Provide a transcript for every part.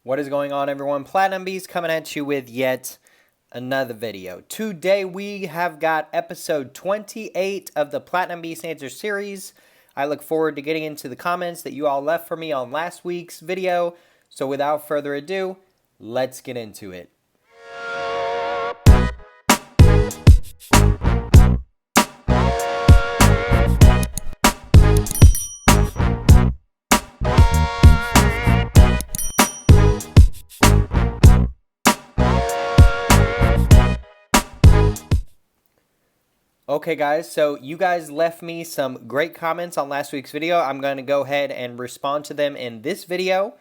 What is going on, everyone? Platinum Beast coming at you with yet another video. Today we have got episode 28 of the Platinum Beast Answer series. I look forward to getting into the comments that you all left for me on last week's video. So without further ado, let's get into it. Okay guys, so you guys left me some great comments on last week's video. I'm going to go ahead and respond to them in this video.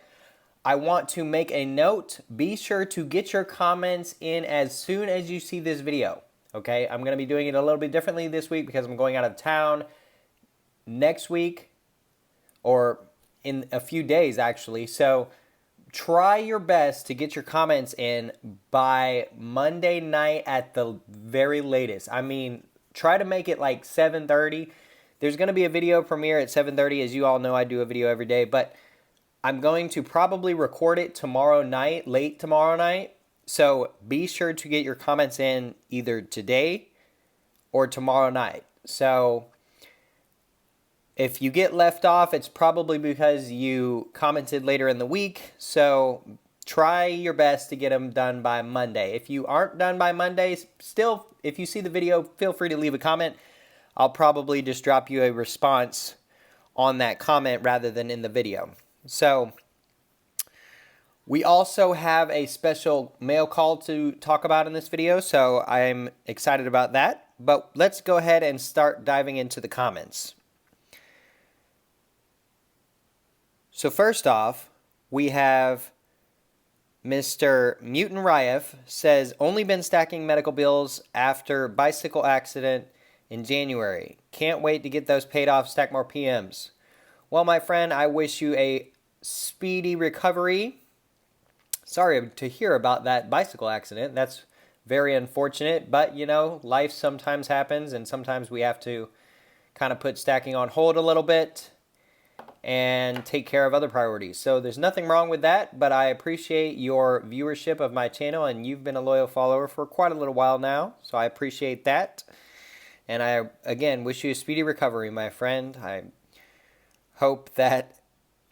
I want to make a note. Be sure to get your comments in as soon as you see this video. Okay, I'm going to be doing it a little bit differently this week because I'm going out of town next week, or in a few days actually. So try your best to get your comments in by Monday night at the very latest. I mean, try to make it like 7:30. There's going to be a video premiere at 7:30. As you all know, I do a video every day, but I'm going to probably record it tomorrow night, late tomorrow night. So be sure to get your comments in either today or tomorrow night. So if you get left off, it's probably because you commented later in the week. So try your best to get them done by Monday. If you aren't done by Monday, still, if you see the video, feel free to leave a comment. I'll probably just drop you a response on that comment rather than in the video. So we also have a special mail call to talk about in this video, so I'm excited about that. But let's go ahead and start diving into the comments. So first off, we have Mr. Mutant Ryef says, only been stacking medical bills after bicycle accident in January. Can't wait to get those paid off, stack more PMs. Well, my friend, I wish you a speedy recovery. Sorry to hear about that bicycle accident. That's very unfortunate, but you know, life sometimes happens and sometimes we have to kind of put stacking on hold a little bit and take care of other priorities. So there's nothing wrong with that, but I appreciate your viewership of my channel, and you've been a loyal follower for quite a little while now, so I appreciate that. And I, again, wish you a speedy recovery, my friend. I hope that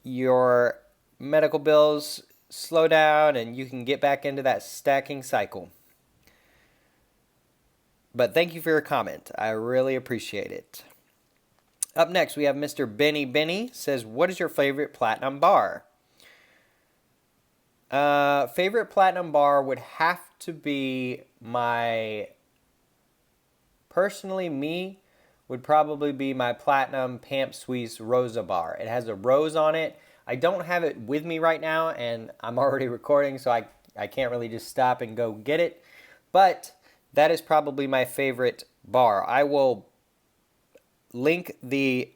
your medical bills slow down and you can get back into that stacking cycle. But thank you for your comment. I really appreciate it. Up next, we have Mr. Benny says, what is your favorite platinum bar? Favorite platinum bar would have to be personally, would probably be my platinum Pamp Suisse Rosa bar. It has a rose on it. I don't have it with me right now, and I'm already recording, so I can't really just stop and go get it. But that is probably my favorite bar. I will link the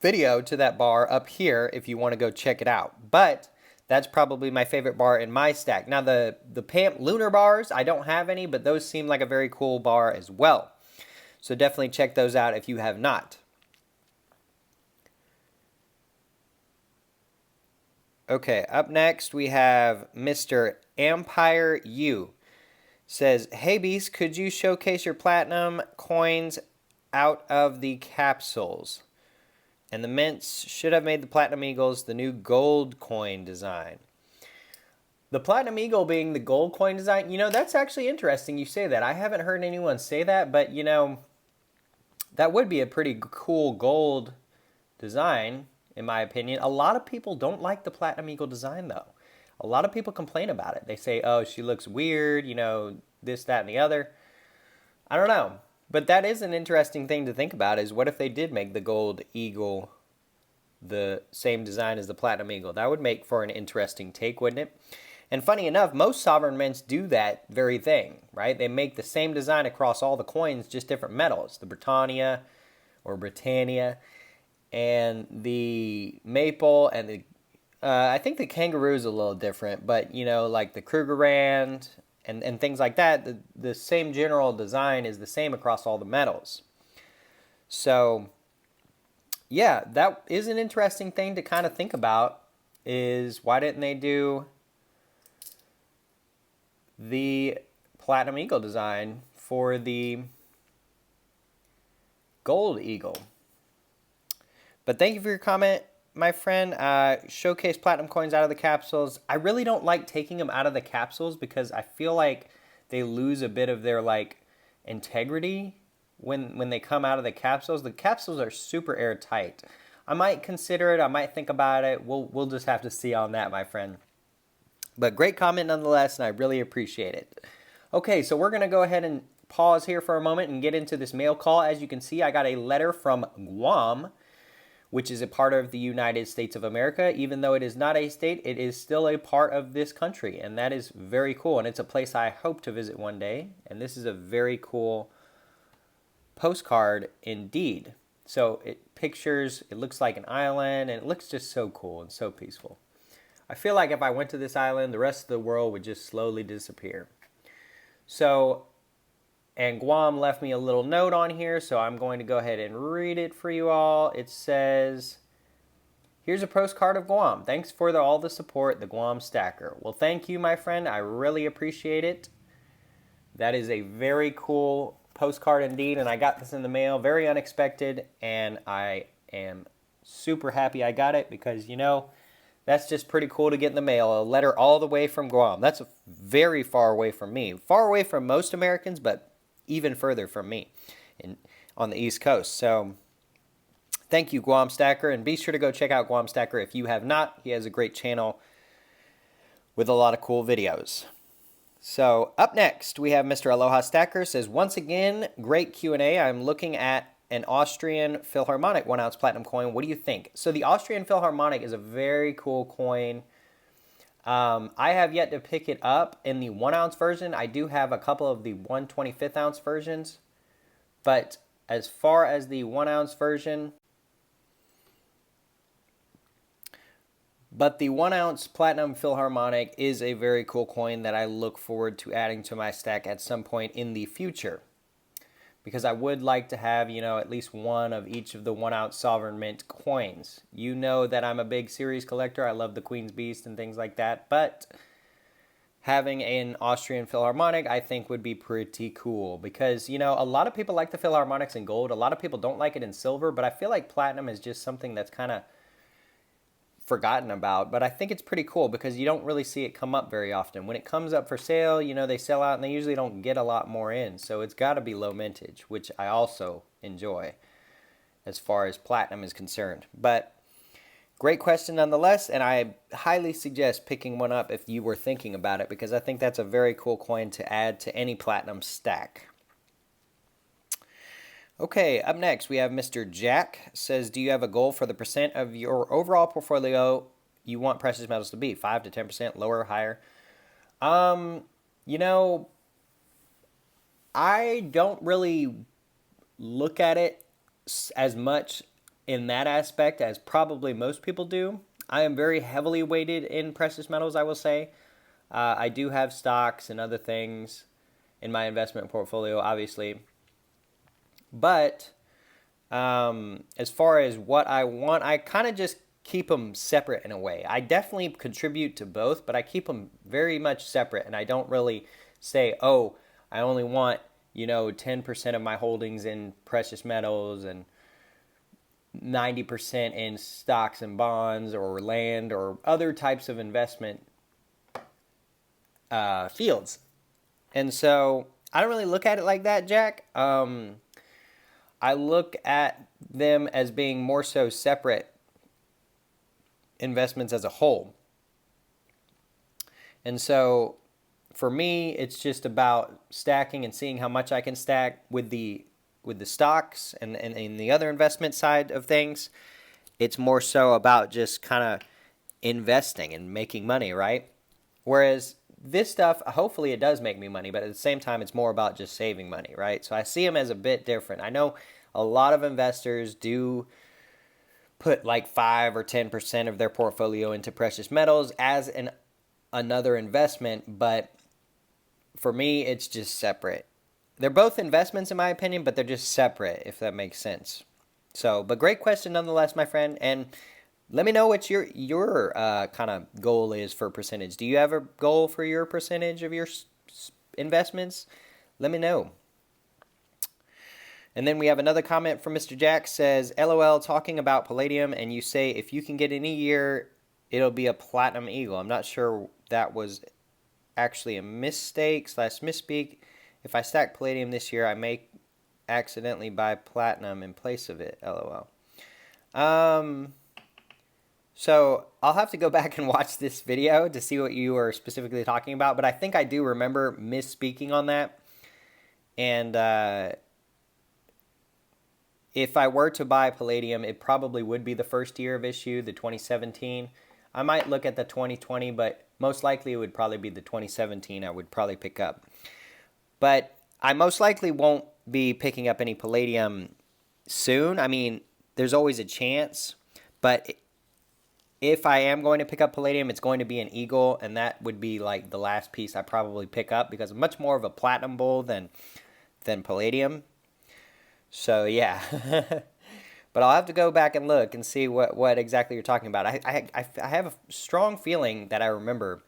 video to that bar up here if you want to go check it out. But that's probably my favorite bar in my stack. Now the Pamp Lunar bars, I don't have any, but those seem like a very cool bar as well. So definitely check those out if you have not. Okay, up next we have Mr. Empire U. Says, hey Beast, could you showcase your platinum coins out of the capsules? And the mints should have made the Platinum Eagles the new gold coin design. The Platinum Eagle being the gold coin design, you know, that's actually interesting you say that. I haven't heard anyone say that, but you know, that would be a pretty cool gold design, in my opinion. A lot of people don't like the Platinum Eagle design, though. A lot of people complain about it. They say, oh, she looks weird, you know, this, that, and the other. I don't know. But that is an interesting thing to think about, is what if they did make the gold eagle the same design as the Platinum Eagle? That would make for an interesting take, wouldn't it? And funny enough, most sovereign mints do that very thing, right? They make the same design across all the coins, just different metals. The Britannia, and the maple, and the I think the kangaroo is a little different, but you know, like the Krugerrand and things like that, the same general design is the same across all the metals. So yeah, that is an interesting thing to kind of think about is why didn't they do the Platinum Eagle design for the Gold Eagle? But thank you for your comment, my friend. Showcase platinum coins out of the capsules. I really don't like taking them out of the capsules because I feel like they lose a bit of their like integrity when they come out of the capsules. The capsules are super airtight. I might consider it. I might think about it. We'll just have to see on that, my friend. But great comment nonetheless, and I really appreciate it. Okay, so we're going to go ahead and pause here for a moment and get into this mail call. As you can see, I got a letter from Guam, which is a part of the United States of America. Even though it is not a state, it is still a part of this country, and that is very cool. And it's a place I hope to visit one day, and this is a very cool postcard indeed. So it looks like an island, and it looks just so cool and so peaceful. I feel like if I went to this island, the rest of the world would just slowly disappear. So, and Guam left me a little note on here, so I'm going to go ahead and read it for you all. It says, here's a postcard of Guam. Thanks for all the support, the Guam Stacker. Well, thank you, my friend. I really appreciate it. That is a very cool postcard indeed, and I got this in the mail, very unexpected, and I am super happy I got it because, you know, that's just pretty cool to get in the mail. A letter all the way from Guam. That's very far away from me. Far away from most Americans, but even further from me on the East Coast. So thank you, Guam Stacker, and be sure to go check out Guam Stacker if you have not. He has a great channel with a lot of cool videos. So up next, we have Mr. Aloha Stacker. Says, once again, great Q&A. I'm looking at an Austrian Philharmonic 1 ounce platinum coin. What do you think? So the Austrian Philharmonic is a very cool coin. I have yet to pick it up in the 1 ounce version. I do have a couple of the 1/25 ounce versions. But as far as the 1 ounce version, the 1 ounce Platinum Philharmonic is a very cool coin that I look forward to adding to my stack at some point in the future. Because I would like to have, you know, at least one of each of the 1 ounce Sovereign Mint coins. You know that I'm a big series collector. I love the Queen's Beast and things like that. But having an Austrian Philharmonic, I think, would be pretty cool. Because, you know, a lot of people like the Philharmonics in gold. A lot of people don't like it in silver. But I feel like platinum is just something that's kind of forgotten about, but I think it's pretty cool because you don't really see it come up very often. When it comes up for sale, you know, they sell out and they usually don't get a lot more in, so it's got to be low mintage, which I also enjoy as far as platinum is concerned. But great question nonetheless, and I highly suggest picking one up if you were thinking about it, because I think that's a very cool coin to add to any platinum stack. Okay, up next we have Mr. Jack. Says, do you have a goal for the percent of your overall portfolio you want precious metals to be? 5 to 10%, lower or higher? You know, I don't really look at it as much in that aspect as probably most people do. I am very heavily weighted in precious metals, I will say. I do have stocks and other things in my investment portfolio, obviously. But as far as what I want, I kind of just keep them separate in a way. I definitely contribute to both, but I keep them very much separate. And I don't really say, oh, I only want, you know, 10% of my holdings in precious metals and 90% in stocks and bonds or land or other types of investment fields. And so I don't really look at it like that, Jack. I look at them as being more so separate investments as a whole. And so for me, it's just about stacking and seeing how much I can stack with the stocks and the other investment side of things. It's more so about just kind of investing and making money, right? Whereas this stuff, hopefully it does make me money, but at the same time, it's more about just saving money, right? So I see them as a bit different. I know a lot of investors do put like 5 or 10% of their portfolio into precious metals as another investment, but for me, it's just separate. They're both investments in my opinion, but they're just separate, if that makes sense. So, but great question nonetheless, my friend, and Let me know what your kind of goal is for percentage. Do you have a goal for your percentage of your investments? Let me know. And then we have another comment from Mr. Jack, says, LOL, talking about Palladium, and you say if you can get any year, it'll be a Platinum Eagle. I'm not sure that was actually a mistake / misspeak. If I stack Palladium this year, I may accidentally buy Platinum in place of it, LOL. So I'll have to go back and watch this video to see what you were specifically talking about, but I think I do remember misspeaking on that. And if I were to buy Palladium, it probably would be the first year of issue, the 2017. I might look at the 2020, but most likely it would probably be the 2017 I would probably pick up. But I most likely won't be picking up any Palladium soon. I mean, there's always a chance, but if I am going to pick up Palladium, it's going to be an Eagle, and that would be like the last piece I probably pick up because I'm much more of a Platinum bull than Palladium. So yeah, but I'll have to go back and look and see what exactly you're talking about. I have a strong feeling that I remember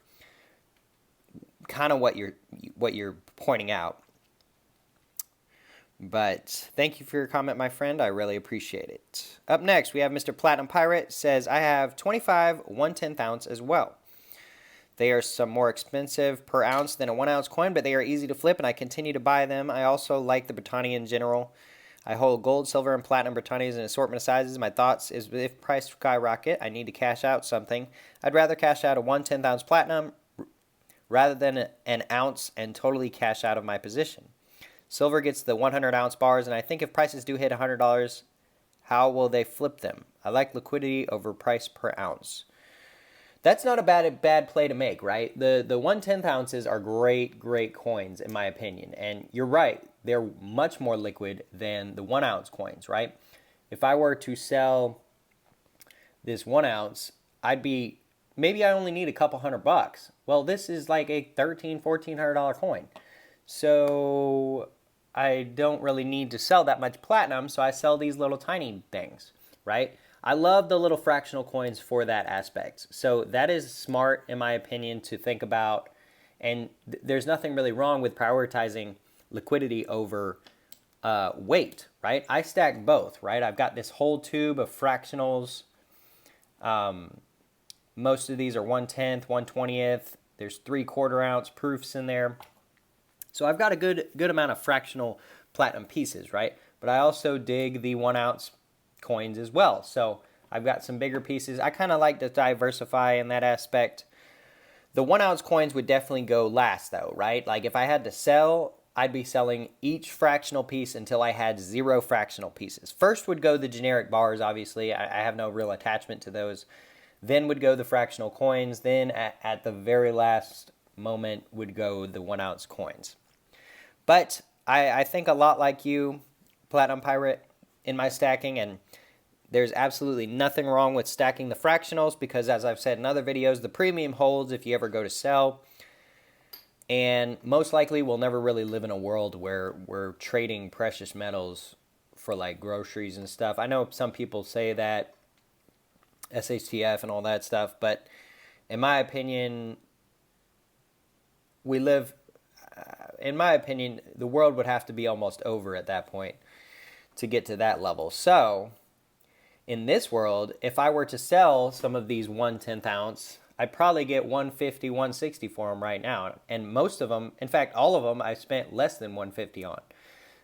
kind of what you're pointing out. But thank you for your comment, my friend. I really appreciate it. Up next, we have Mr. Platinum Pirate, says, I have 25 1/10 ounce as well. They are some more expensive per ounce than a 1 ounce coin, but they are easy to flip, and I continue to buy them. I also like the Britannia in general. I hold gold, silver, and platinum Britannias in an assortment of sizes. My thoughts is if price skyrocket, I need to cash out something. I'd rather cash out a 1/10 ounce platinum rather than an ounce and totally cash out of my position. Silver gets the 100 ounce bars, and I think if prices do hit $100, how will they flip them? I like liquidity over price per ounce. That's not a bad play to make, right? The 1/10 ounces are great coins in my opinion, and you're right, they're much more liquid than the 1 ounce coins, right? If I were to sell this 1 ounce, maybe I only need a couple $100. Well, this is like a $1,300–$1,400 coin, so I don't really need to sell that much platinum, so I sell these little tiny things, right? I love the little fractional coins for that aspect. So that is smart, in my opinion, to think about. And there's nothing really wrong with prioritizing liquidity over weight, right? I stack both, right? I've got this whole tube of fractionals. Most of these are 1/10, 1/20th. There's 3/4 ounce proofs in there. So I've got a good amount of fractional platinum pieces, right? But I also dig the 1 ounce coins as well. So I've got some bigger pieces. I kind of like to diversify in that aspect. The 1 ounce coins would definitely go last though, right? Like if I had to sell, I'd be selling each fractional piece until I had 0 fractional pieces. First would go the generic bars, obviously. I have no real attachment to those. Then would go the fractional coins. Then at the very last moment would go the 1 ounce coins. But I think a lot like you, Platinum Pirate, in my stacking, and there's absolutely nothing wrong with stacking the fractionals because, as I've said in other videos, the premium holds if you ever go to sell. And most likely we'll never really live in a world where we're trading precious metals for like groceries and stuff. I know some people say that, SHTF and all that stuff, but in my opinion, the world would have to be almost over at that point to get to that level. So in this world, if I were to sell some of these 1/10 ounce, I'd probably get 150, 160 for them right now. And most of them, in fact, all of them, I spent less than 150 on.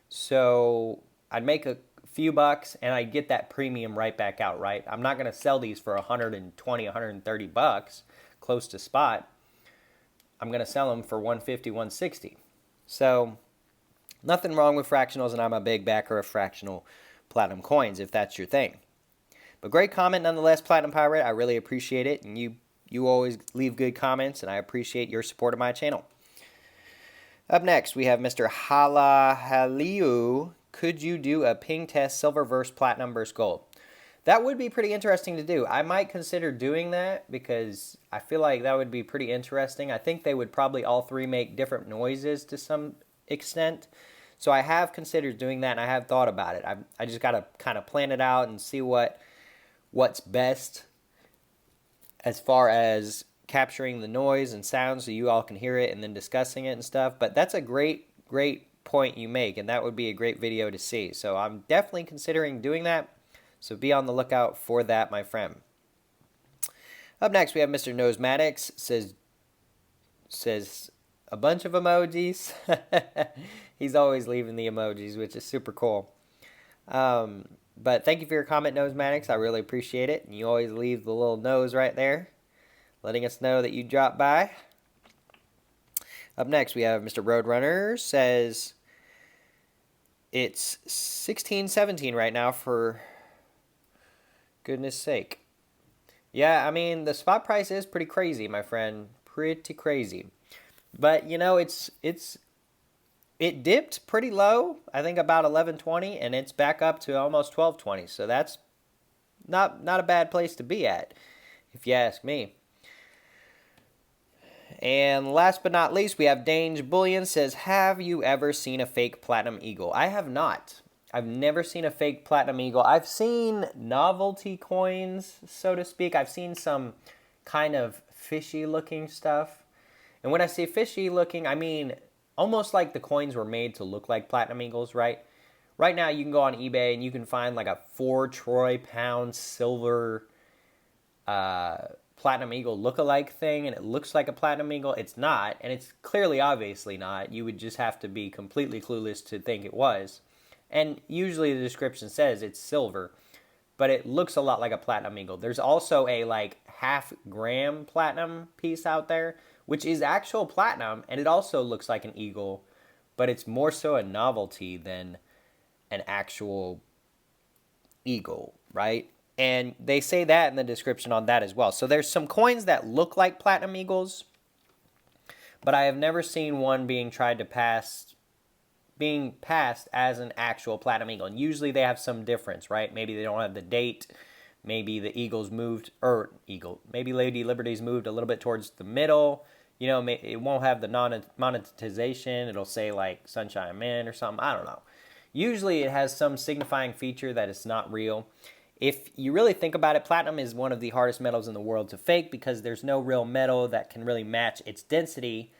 So I'd make a few bucks and I'd get that premium right back out, right? I'm not going to sell these for 120, 130 bucks close to spot. I'm going to sell them for 150, 160. So nothing wrong with fractionals, and I'm a big backer of fractional platinum coins if that's your thing. But great comment nonetheless, Platinum Pirate. I really appreciate it, and you always leave good comments, and I appreciate your support of my channel. Up next, we have Mr. Halahaliu. Could you do a ping test silver versus platinum versus gold? That would be pretty interesting to do. I might consider doing that because I feel like that would be pretty interesting. I think they would probably all three make different noises to some extent. So I have considered doing that, and I have thought about it. I just got to kind of plan it out and see what's best. as far as capturing the noise and sound so you all can hear it and then discussing it and stuff. But that's a great point you make, and that would be a great video to see. So I'm definitely considering doing that. So be on the lookout for that, my friend. Up next, we have Mr. Nosematics. Says a bunch of emojis. He's always leaving the emojis, which is super cool. But thank you for your comment, Nosematics. I really appreciate it. And you always leave the little nose right there, letting us know that you dropped by. Up next, we have Mr. Roadrunner. Says it's 16.17 right now, for goodness sake. Yeah, I mean, the spot price is pretty crazy, my friend. Pretty crazy. But, you know, it dipped pretty low, I think about 11.20, and it's back up to almost 12.20. So that's not a bad place to be at, if you ask me. And last but not least, we have Dange Bullion. Says, have you ever seen a fake Platinum Eagle? I have not. I've never seen a fake Platinum Eagle. I've seen novelty coins, so to speak. I've seen some kind of fishy looking stuff. And when I say fishy looking, I mean almost like the coins were made to look like Platinum Eagles, right? Right now you can go on eBay and you can find like a 4 troy pound silver Platinum Eagle look-alike thing, and it looks like a Platinum Eagle. It's not, and it's clearly obviously not. You would just have to be completely clueless to think it was. And usually the description says it's silver, but it looks a lot like a Platinum Eagle. There's also a like half-gram platinum piece out there, which is actual platinum, and it also looks like an eagle, but it's more so a novelty than an actual eagle, right? And they say that in the description on that as well. So there's some coins that look like Platinum Eagles, but I have never seen one being passed as an actual Platinum Eagle. And usually they have some difference, right? Maybe they don't have the date. Maybe the Eagles moved, maybe Lady Liberty's moved a little bit towards the middle. You know, it won't have the monetization. It'll say like Sunshine Man or something. I don't know. Usually it has some signifying feature that it's not real. If you really think about it, platinum is one of the hardest metals in the world to fake because there's no real metal that can really match its density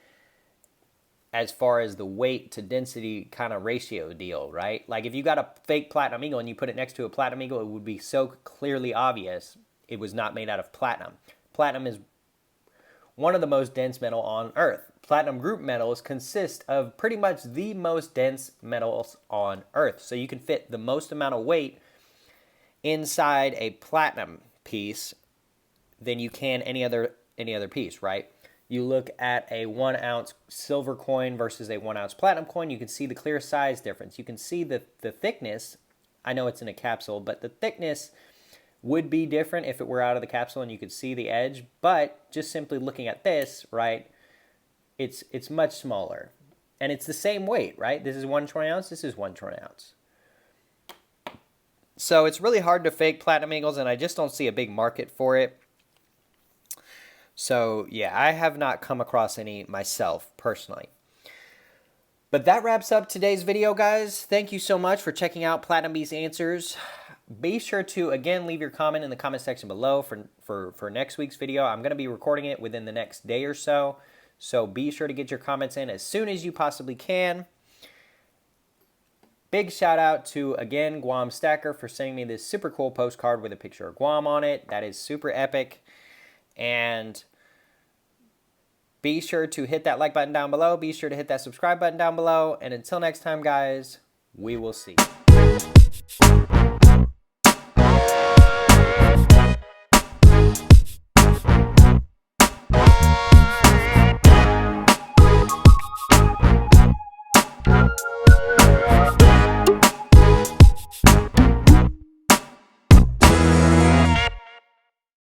as far as the weight to density kind of ratio deal, right? Like if you got a fake Platinum Eagle and you put it next to a Platinum Eagle, it would be so clearly obvious it was not made out of platinum. Platinum is one of the most dense metal on Earth. Platinum group metals consist of pretty much the most dense metals on Earth. So you can fit the most amount of weight inside a platinum piece than you can any other piece, right? You look at a 1 ounce silver coin versus a 1 ounce platinum coin, you can see the clear size difference. You can see the thickness. I know it's in a capsule, but the thickness would be different if it were out of the capsule and you could see the edge. But just simply looking at this, right, it's much smaller. And it's the same weight, right? This is 1 troy ounce, this is 1 troy ounce. So it's really hard to fake Platinum Eagles, and I just don't see a big market for it. So, yeah, I have not come across any myself, personally. But that wraps up today's video, guys. Thank you so much for checking out Platinum Beast Answers. Be sure to, again, leave your comment in the comment section below for next week's video. I'm going to be recording it within the next day or so. So be sure to get your comments in as soon as you possibly can. Big shout out to, again, Guam Stacker for sending me this super cool postcard with a picture of Guam on it. That is super epic. And be sure to hit that like button down below. Be sure to hit that subscribe button down below. And until next time, guys, we will see you.